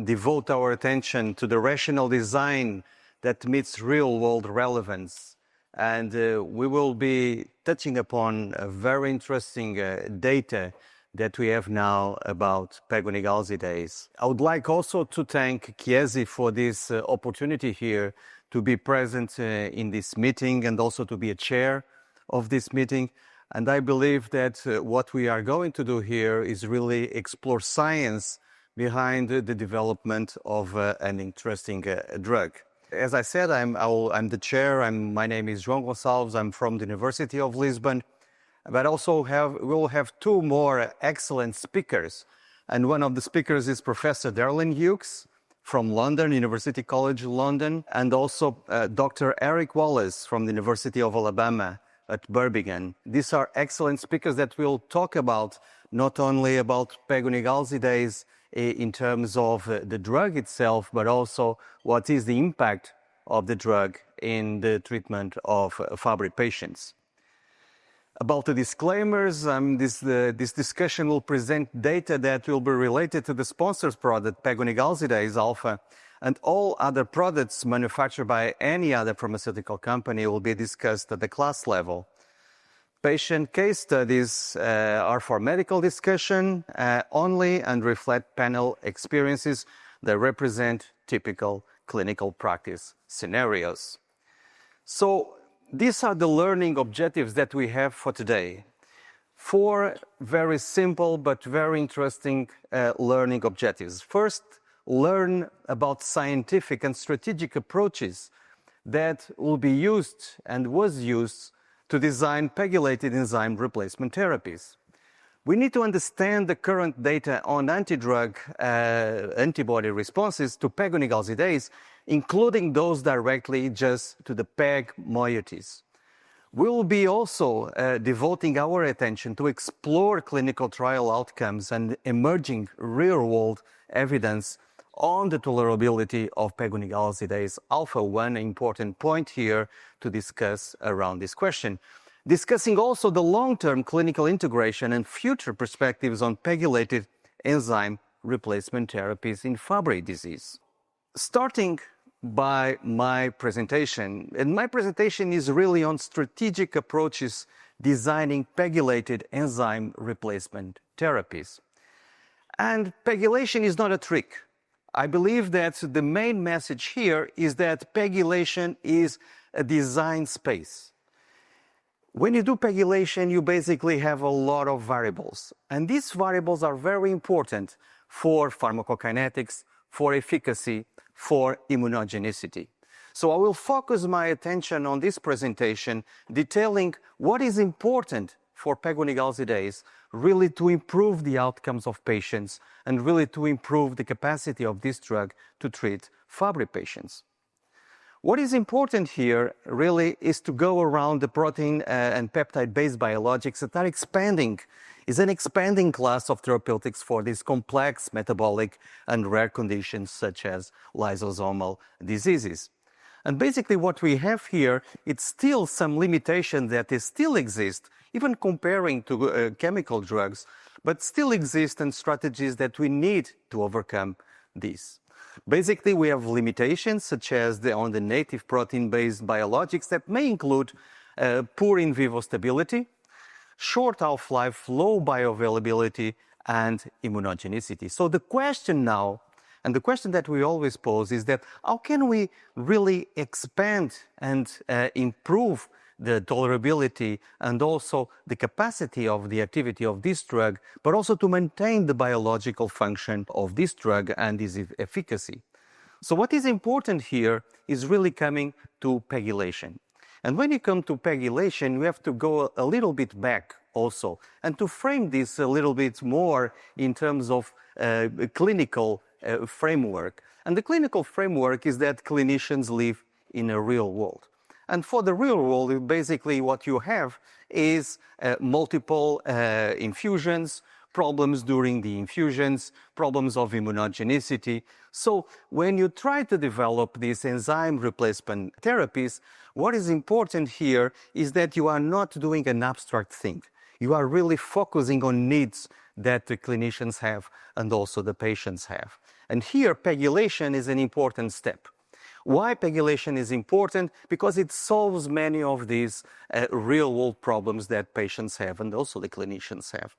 devote our attention to the rational design that meets real-world relevance. And we will be touching upon a very interesting data that we have now about PEGylated. I would like also to thank Chiesi for this opportunity here to be present in this meeting and also to be a chair of this meeting. And I believe that what we are going to do here is really explore science behind the development of an interesting drug. As I said, I'm the chair. My name is João Gonçalves. I'm from the University of Lisbon. But also we'll have two more excellent speakers. And one of the speakers is Professor Derralynn Hughes from London, University College London, and also Dr. Eric Wallace from the University of Alabama at Birmingham. These are excellent speakers that will talk about not only about PEGylated in terms of the drug itself, but also what is the impact of the drug in the treatment of Fabry patients. About the disclaimers, this discussion will present data that will be related to the sponsor's product, PEGylated alpha, and all other products manufactured by any other pharmaceutical company will be discussed at the class level. Patient case studies are for medical discussion only and reflect panel experiences that represent typical clinical practice scenarios. So these are the learning objectives that we have for today. Four very simple but very interesting learning objectives. First, learn about scientific and strategic approaches that will be used and was used to design PEGylated enzyme replacement therapies. We need to understand the current data on antidrug antibody responses to PEGylated, including those directly just to the PEG moieties. We will be also devoting our attention to explore clinical trial outcomes and emerging real-world evidence on the tolerability of PEGylated alpha, one important point here to discuss around this question. Discussing also the long-term clinical integration and future perspectives on PEGylated enzyme replacement therapies in Fabry disease. Starting by my presentation, and my presentation is really on strategic approaches designing PEGylated enzyme replacement therapies. And PEGylation is not a trick. I believe that the main message here is that PEGylation is a design space. When you do PEGylation, you basically have a lot of variables. And these variables are very important for pharmacokinetics, for efficacy, for immunogenicity. So I will focus my attention on this presentation detailing what is important for PEGylated really to improve the outcomes of patients and really to improve the capacity of this drug to treat Fabry patients. What is important here really is to go around the protein and peptide-based biologics that are expanding, is an expanding class of therapeutics for these complex metabolic and rare conditions such as lysosomal diseases. And basically what we have here, it's still some limitation that still exist, even comparing to chemical drugs, but still exist and strategies that we need to overcome these. Basically, we have limitations such as on the native protein-based biologics that may include poor in vivo stability, short half-life, low bioavailability, and immunogenicity. So the question now, and the question that we always pose is that how can we really expand and improve the tolerability and also the capacity of the activity of this drug, but also to maintain the biological function of this drug and its efficacy. So what is important here is really coming to PEGylation. And when you come to PEGylation, we have to go a little bit back also, and to frame this a little bit more in terms of clinical framework. And the clinical framework is that clinicians live in a real world. And for the real world, basically what you have is multiple infusions, problems during the infusions, problems of immunogenicity. So when you try to develop these enzyme replacement therapies, what is important here is that you are not doing an abstract thing. You are really focusing on needs that the clinicians have and also the patients have. And here, PEGylation is an important step. Why PEGylation is important? Because it solves many of these real-world problems that patients have and also the clinicians have.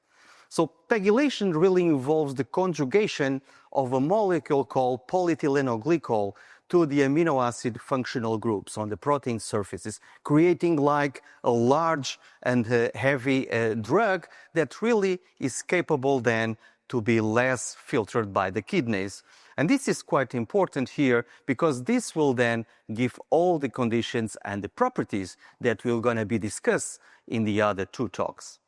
So PEGylation really involves the conjugation of a molecule called polyethylenoglycol to the amino acid functional groups on the protein surfaces, creating like a large and heavy drug that really is capable then to be less filtered by the kidneys. And this is quite important here because this will then give all the conditions and the properties that we're going to be discussed in the other two talks.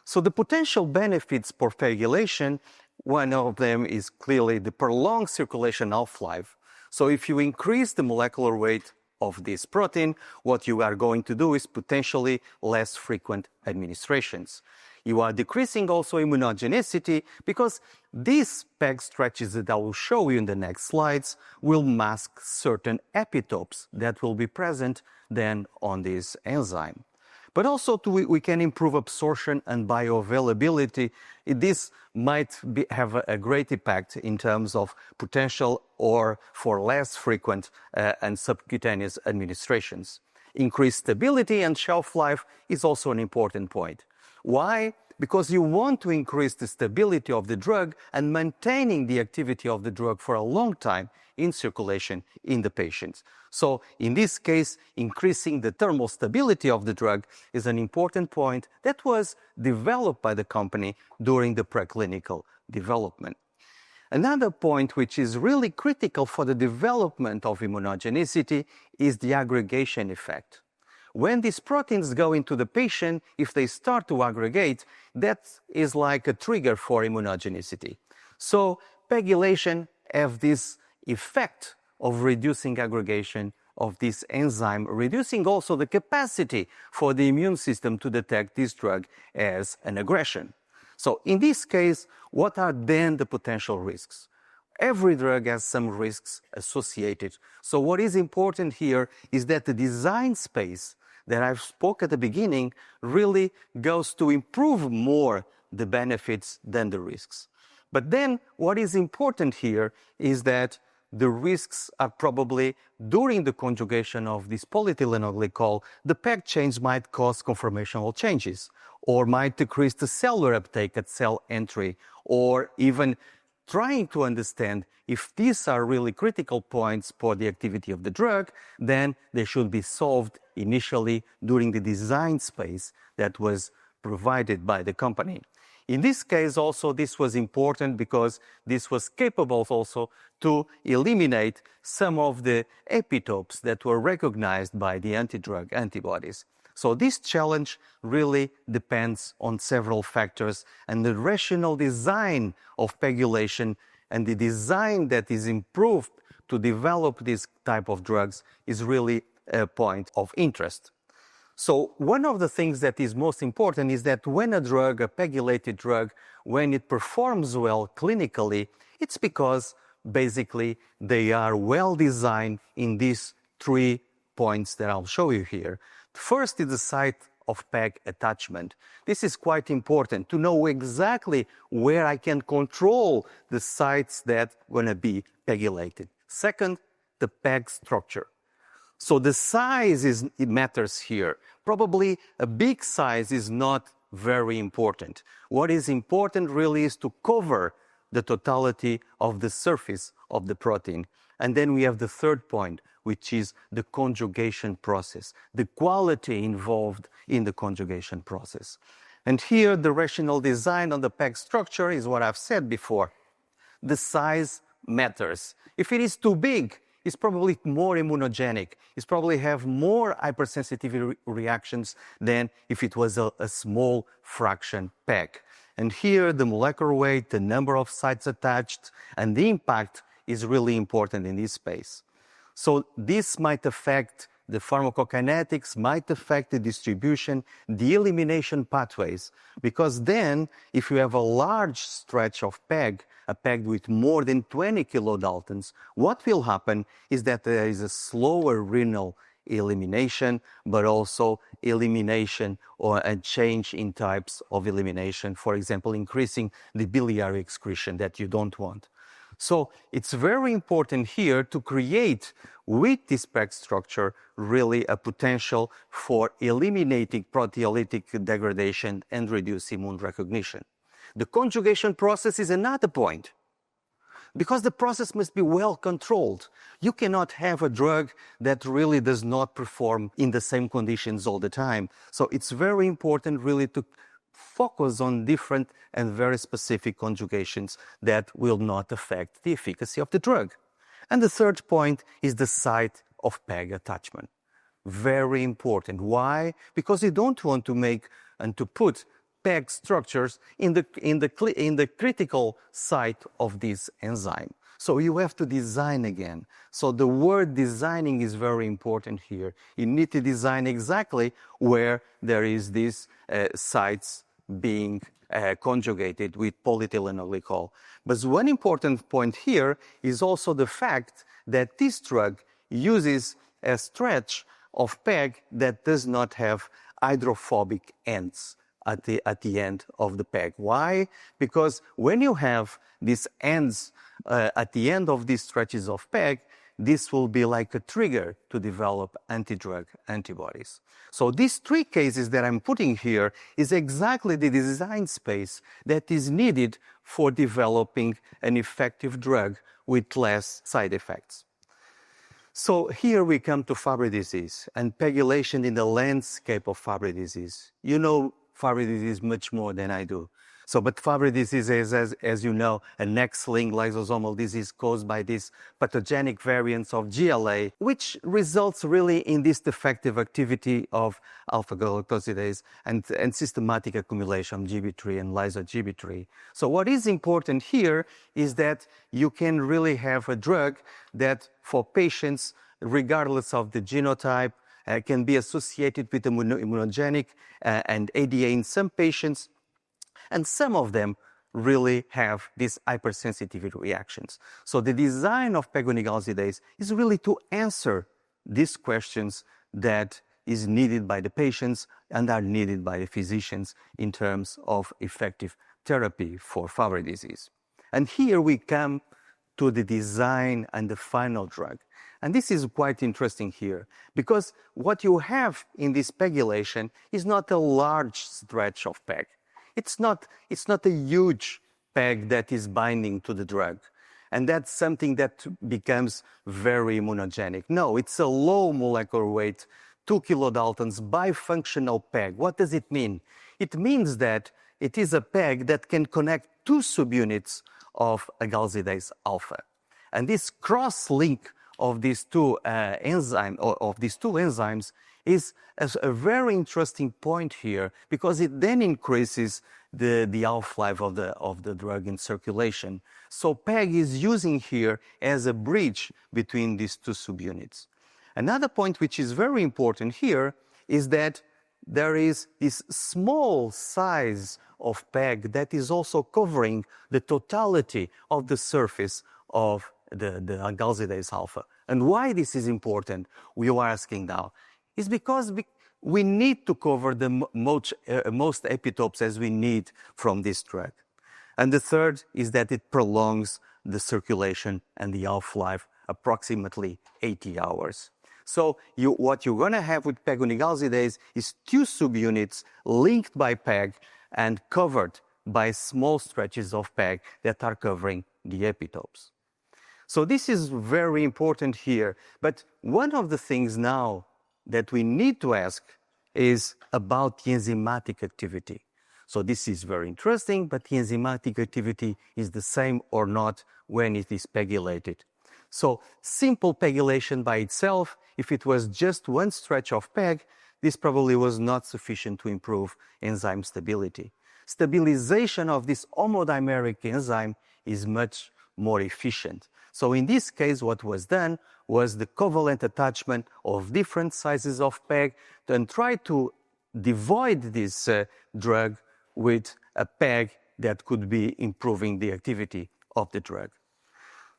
So the potential benefits for PEGylation, one of them is clearly the prolonged circulation half-life. So if you increase the molecular weight of this protein, what you are going to do is potentially less frequent administrations. You are decreasing also immunogenicity because these PEG stretches that I will show you in the next slides will mask certain epitopes that will be present then on this enzyme. But also we can improve absorption and bioavailability. This might have a great impact in terms of potential or for less frequent and subcutaneous administrations. Increased stability and shelf life is also an important point. Why? Because you want to increase the stability of the drug and maintaining the activity of the drug for a long time in circulation in the patients. So in this case, increasing the thermal stability of the drug is an important point that was developed by the company during the preclinical development. Another point which is really critical for the development of immunogenicity is the aggregation effect. When these proteins go into the patient, if they start to aggregate, that is like a trigger for immunogenicity. So PEGylation has this effect of reducing aggregation of this enzyme, reducing also the capacity for the immune system to detect this drug as an aggression. So in this case, what are then the potential risks? Every drug has some risks associated. So what is important here is that the design space that I spoke at the beginning really goes to improve more the benefits than the risks. But then what is important here is that the risks are probably during the conjugation of this polyethylenoglycol, the PEG chains might cause conformational changes or might decrease the cellular uptake at cell entry, or even trying to understand if these are really critical points for the activity of the drug, then they should be solved initially during the design space that was provided by the company. In this case also, this was important because this was capable also to eliminate some of the epitopes that were recognized by the anti-drug antibodies. So this challenge really depends on several factors, and the rational design of PEGylation and the design that is improved to develop this type of drugs is really a point of interest. So one of the things that is most important is that when a drug, a PEGylated drug, when it performs well clinically, it's because basically they are well designed in these 3 points that I'll show you here. First is the site of PEG attachment. This is quite important to know exactly where I can control the sites that are going to be PEGylated. Second, the PEG structure. So the size it matters here. Probably a big size is not very important. What is important really is to cover the totality of the surface of the protein. And then we have the third point, which is the conjugation process, the quality involved in the conjugation process. And here the rational design on the PEG structure is what I've said before. The size matters. If it is too big, it's probably more immunogenic. It's probably have more hypersensitivity reactions than if it was a small fraction PEG. And here the molecular weight, the number of sites attached, and the impact is really important in this space. So this might affect the pharmacokinetics, might affect the distribution, the elimination pathways, because then if you have a large stretch of PEG, a PEG with more than 20 kilodaltons, what will happen is that there is a slower renal elimination, but also elimination or a change in types of elimination, for example, increasing the biliary excretion that you don't want. So it's very important here to create with this PEG structure really a potential for eliminating proteolytic degradation and reduce immune recognition. The conjugation process is another point, because the process must be well controlled. You cannot have a drug that really does not perform in the same conditions all the time. So it's very important really to focus on different and very specific conjugations that will not affect the efficacy of the drug. And the third point is the site of PEG attachment. Very important. Why? Because you don't want to make and to put PEG structures in the critical site of this enzyme. So you have to design again. So the word designing is very important here. You need to design exactly where there is these sites being conjugated with polyethylene glycol. But one important point here is also the fact that this drug uses a stretch of PEG that does not have hydrophobic ends at the end of the PEG. Why? Because when you have these ends at the end of these stretches of PEG, this will be like a trigger to develop anti-drug antibodies. So these three cases that I'm putting here is exactly the design space that is needed for developing an effective drug with less side effects. So here we come to Fabry disease and PEGylation in the landscape of Fabry disease. You know Fabry disease much more than I do. So, but Fabry disease is, as you know, an X-linked lysosomal disease caused by these pathogenic variants of GLA, which results really in this defective activity of alpha-galactosidase and systematic accumulation of GB3 and lyso-GB3. So what is important here is that you can really have a drug that for patients, regardless of the genotype, can be associated with immunogenic and ADA in some patients, and some of them really have these hypersensitivity reactions. So the design of PEGylated is really to answer these questions that is needed by the patients and are needed by the physicians in terms of effective therapy for Fabry disease. And here we come to the design and the final drug. And this is quite interesting here, because what you have in this PEGylation is not a large stretch of PEG. It's not a huge PEG that is binding to the drug. And that's something that becomes very immunogenic. No, it's a low molecular weight, 2 kilodaltons bifunctional PEG. What does it mean? It means that it is a PEG that can connect two subunits of agalsidase alpha. And this cross-link of these two enzymes is a very interesting point here, because it then increases the half-life of the drug in circulation. So PEG is using here as a bridge between these two subunits. Another point which is very important here is that there is this small size of PEG that is also covering the totality of the surface of the agalsidase alpha. And why this is important, we are asking now, is because we need to cover the most epitopes as we need from this drug. And the third is that it prolongs the circulation and the half-life approximately 80 hours. So what you're going to have with PEGylated is two subunits linked by PEG and covered by small stretches of PEG that are covering the epitopes. So this is very important here. But one of the things now that we need to ask is about the enzymatic activity. So this is very interesting, but the enzymatic activity is the same or not when it is PEGylated. So simple PEGylation by itself, if it was just one stretch of PEG, this probably was not sufficient to improve enzyme stability. Stabilization of this homodimeric enzyme is much more efficient. So in this case, what was done was the covalent attachment of different sizes of PEG and try to devoid this drug with a PEG that could be improving the activity of the drug.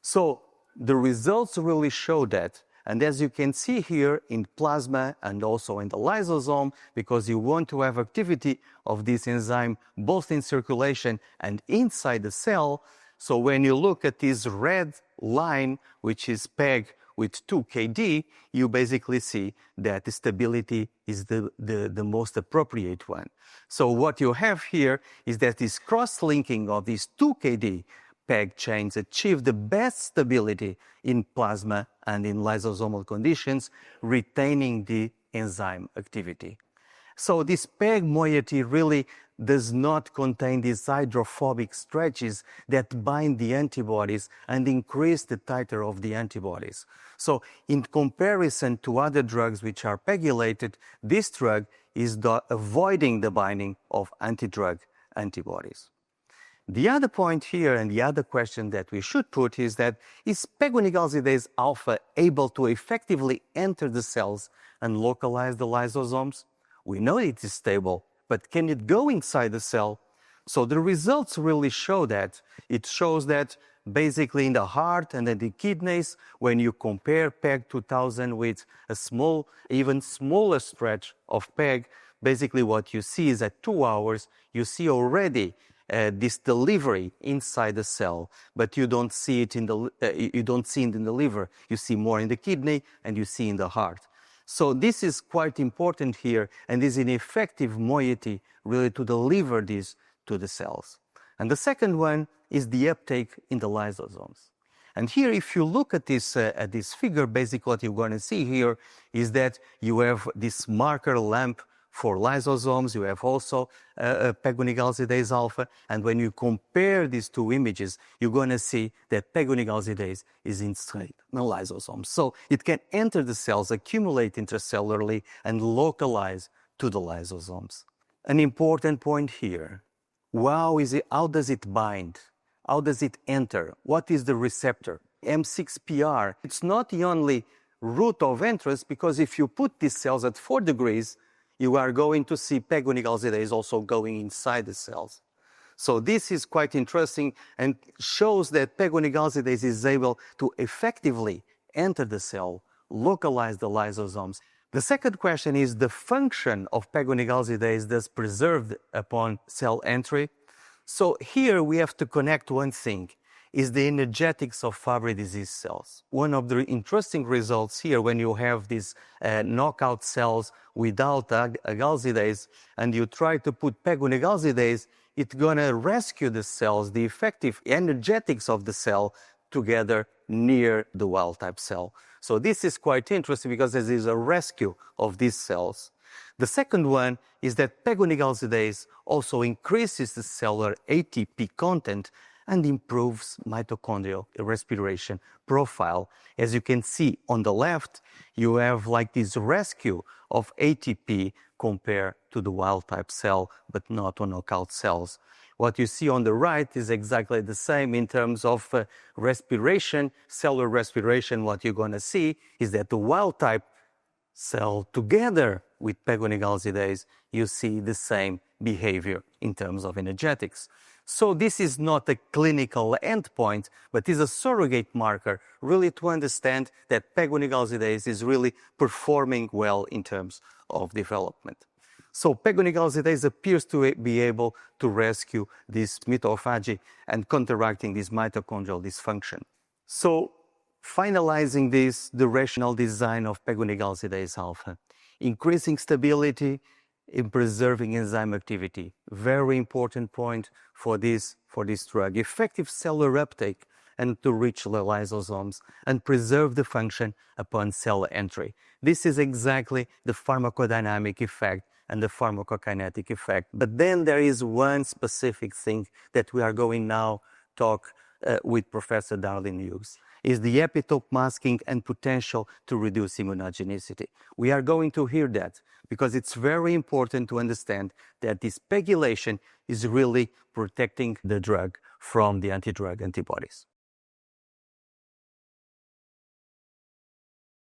So the results really show that And as you can see here in plasma and also in the lysosome, because you want to have activity of this enzyme both in circulation and inside the cell. So when you look at this red line, which is PEG with 2 kD, you basically see that the stability is the most appropriate one. So what you have here is that this cross-linking of these 2 kD PEG chains achieve the best stability in plasma and in lysosomal conditions, retaining the enzyme activity. So this PEG moiety really does not contain these hydrophobic stretches that bind the antibodies and increase the titer of the antibodies. So in comparison to other drugs which are PEGylated, this drug is avoiding the binding of anti-drug antibodies. The other point here and the other question that we should put is that is pegonigalsidase alpha able to effectively enter the cells and localize the lysosomes? We know it is stable, but can it go inside the cell? So the results really show that. It shows that basically in the heart and in the kidneys, when you compare PEG 2000 with a small, even smaller stretch of PEG, basically what you see is at 2 hours, you see already this delivery inside the cell, but you don't see it in the liver. You see more in the kidney and you see in the heart. So this is quite important here, and is an effective moiety really to deliver this to the cells. And the second one is the uptake in the lysosomes. And here, if you look at this figure, basically what you're going to see here is that you have this marker lamp for lysosomes. You have also pegonigalsidase alpha. And when you compare these two images, you're going to see that pegonigalsidase is inside the lysosomes. So it can enter the cells, accumulate intracellularly, and localize to the lysosomes. An important point here. How does it bind? How does it enter? What is the receptor? M6PR. It's not the only route of entrance, because if you put these cells at 4 degrees, you are going to see pegonigalsidase also going inside the cells. So this is quite interesting and shows that pegonigalsidase is able to effectively enter the cell, localize the lysosomes. The second question is the function of pegonigalsidase that's preserved upon cell entry. So here we have to connect one thing, is the energetics of Fabry disease cells. One of the interesting results here, when you have these knockout cells without galsidase and you try to put pegonigalsidase, it's going to rescue the cells, the effective energetics of the cell, together near the wild-type cell. So this is quite interesting because there is a rescue of these cells. The second one is that pegonigalsidase also increases the cellular ATP content and improves mitochondrial respiration profile. As you can see on the left, you have like this rescue of ATP compared to the wild-type cell, but not on knockout cells. What you see on the right is exactly the same in terms of respiration, cellular respiration. What you're going to see is that the wild-type cell, together with pegonigalsidase, you see the same behavior in terms of energetics. So this is not a clinical endpoint, but is a surrogate marker really to understand that pegonigalsidase is really performing well in terms of development. So pegonigalsidase appears to be able to rescue this mitophagy and counteracting this mitochondrial dysfunction. So finalizing this, the rational design of pegonigalsidase alpha, increasing stability in preserving enzyme activity. Very important point for this drug. Effective cellular uptake and to reach the lysosomes and preserve the function upon cell entry. This is exactly the pharmacodynamic effect and the pharmacokinetic effect. But then there is one specific thing that we are going now talk with Professor Derralynn Hughes, is the epitope masking and potential to reduce immunogenicity. We are going to hear that because it's very important to understand that this pegylation is really protecting the drug from the anti-drug antibodies.